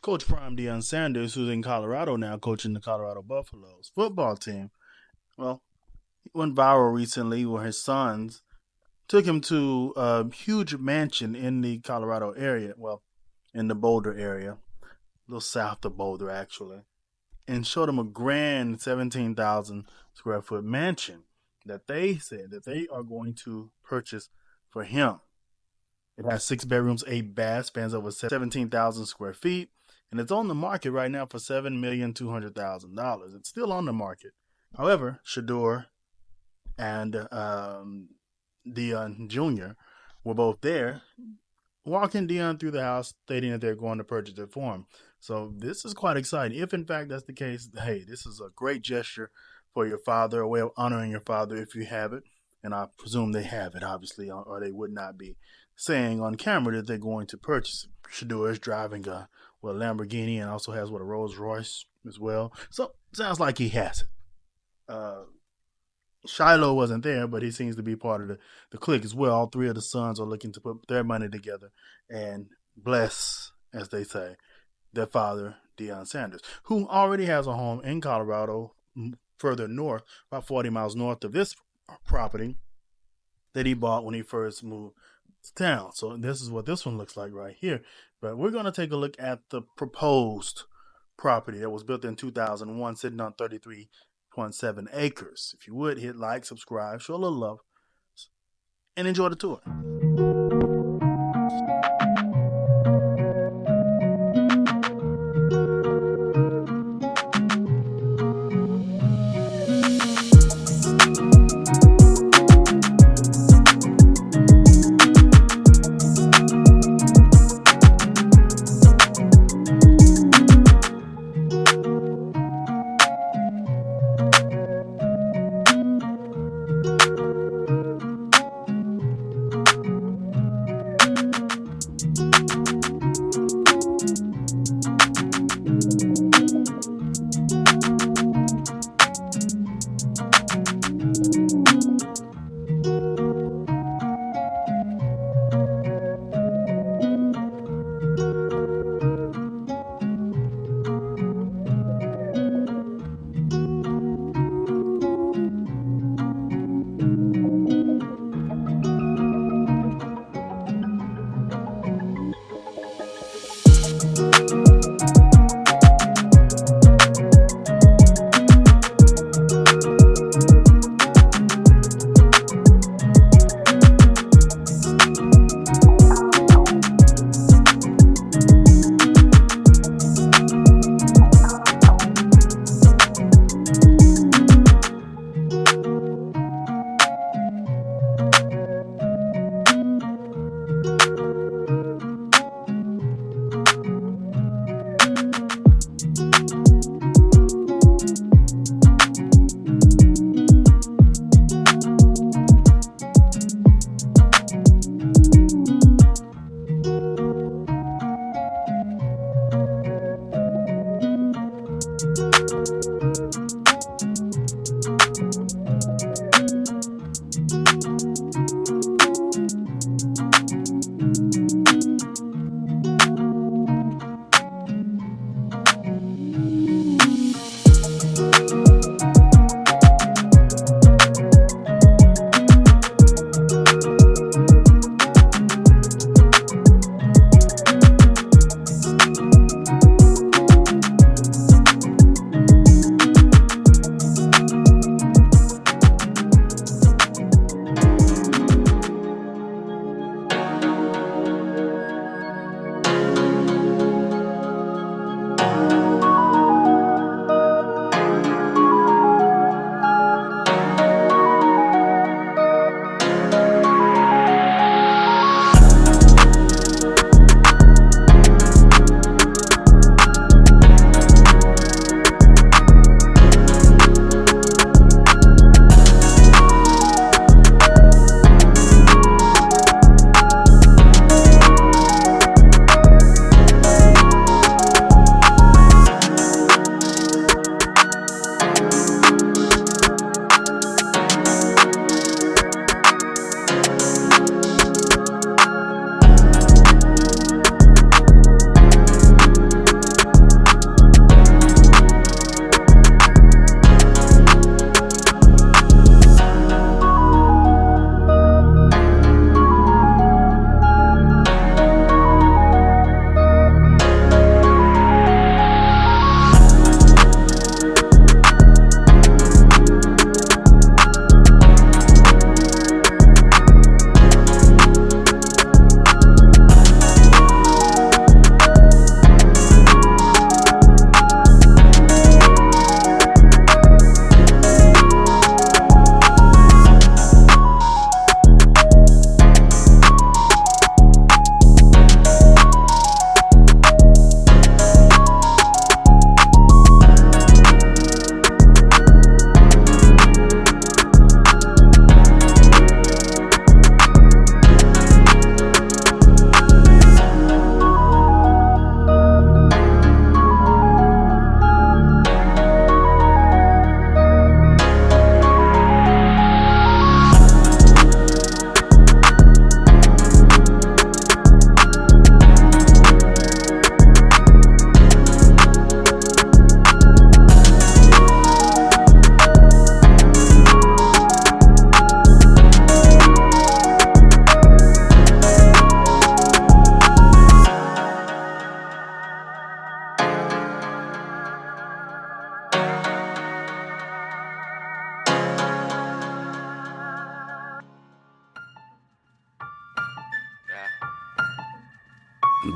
Coach Prime Deion Sanders, who's in Colorado now, coaching the Colorado Buffaloes football team. Well, he went viral recently where his sons took him to a huge mansion in the Colorado area. Well, in the Boulder area, a little south of Boulder, actually, and showed him a grand 17,000 square foot mansion that they said that they are going to purchase for him. It has 6 bedrooms, 8 baths, spans over 17,000 square feet, and it's on the market right now for $7,200,000. It's still on the market. However, Shador and Dion Jr. were both there, walking Dion through the house, stating that they're going to purchase it for him. So this is quite exciting. If in fact that's the case, hey, this is a great gesture for your father, a way of honoring your father if you have it. And I presume they have it, obviously, or they would not be saying on camera that they're going to purchase it. Shador is driving a Lamborghini and also has a Rolls Royce as well. So sounds like he has it. Uh, Shiloh wasn't there, but he seems to be part of the clique as well. All three of the sons are looking to put their money together and bless, as they say, their father, Deion Sanders, who already has a home in Colorado, further north, about 40 miles north of this property that he bought when he first moved to town. So this is what this one looks like right here. But we're going to take a look at the proposed property that was built in 2001, sitting on 33.7 acres. If you would, hit like, subscribe, show a little love, and enjoy the tour.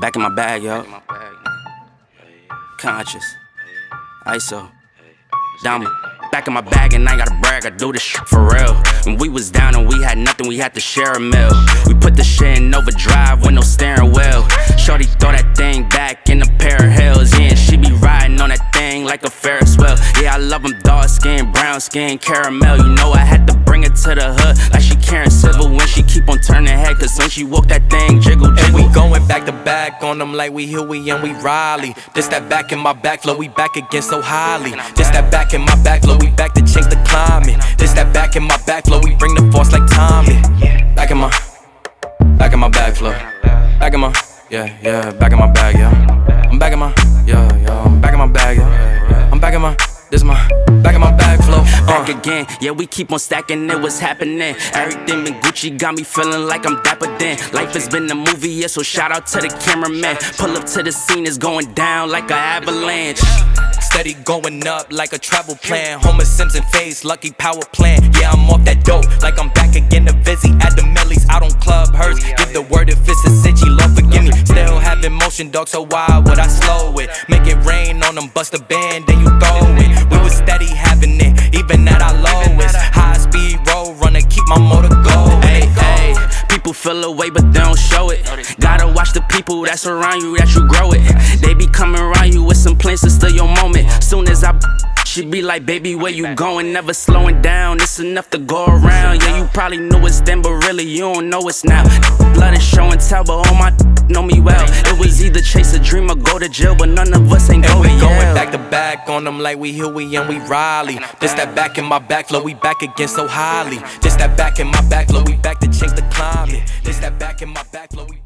Back in my bag, yo. Conscious. ISO. Diamond. Back in my bag and I ain't gotta brag, I do this shit for real. When we was down and we had nothing, we had to share a meal. We put the shit in overdrive with no steering wheel. Shorty throw that thing back in a pair of heels. Yeah, and she be riding on that thing like a Ferris wheel. Yeah, I love them dark skin, brown skin, caramel. You know I had to bring it to the hood like she Karen Civil when she keep on turning head. Cause when she walk that thing jiggle, jiggle. And we going back to back on them like we Huey and we Riley. This that back in my back flow, we back again so highly. This that back in my back flow, we back to change the climate. This that back in my back flow, we bring the force like Tommy. Back in my back flow. Back in my, yeah, back in my bag, yeah. I'm back in my, I'm back in my bag, yeah. I'm back in my, this is my, back in my bag flow. Back again, yeah, we keep on stacking it, what's happening? Everything in Gucci got me feeling like I'm dapper then. Life has been a movie, yeah, so shout out to the cameraman. Pull up to the scene, it's going down like an avalanche. Steady going up like a travel plan. Homer Simpson face, lucky power plant. Yeah, I'm off that dope, like I'm back again to Vizzy. At the Millies, out on Club Hers. Give the word if it's a city, Lord forgive me. Still having motion, dog, so why would I slow it? Make it rain on them, bust a band, then you throw it. We was steady having it, even at our lowest. High speed road runner, keep my motor going. Hey, hey, people feel away but they don't show it. Gotta watch the people that's around you, that you grow it. They be coming around you with some plans to steal your moment. Soon as she be like, baby, where you going? Never slowing down, it's enough to go around. Yeah, you probably knew it's then, but really you don't know it's now. Blood is show and tell, but all my know me well. It was either chase a dream or go to jail, but none of us ain't going. And we going back to back on them like we Huey and we Riley. This that back in my back flow, we back again so highly. This that back in my back flow, we back to change the climate. This that back in my back flow, we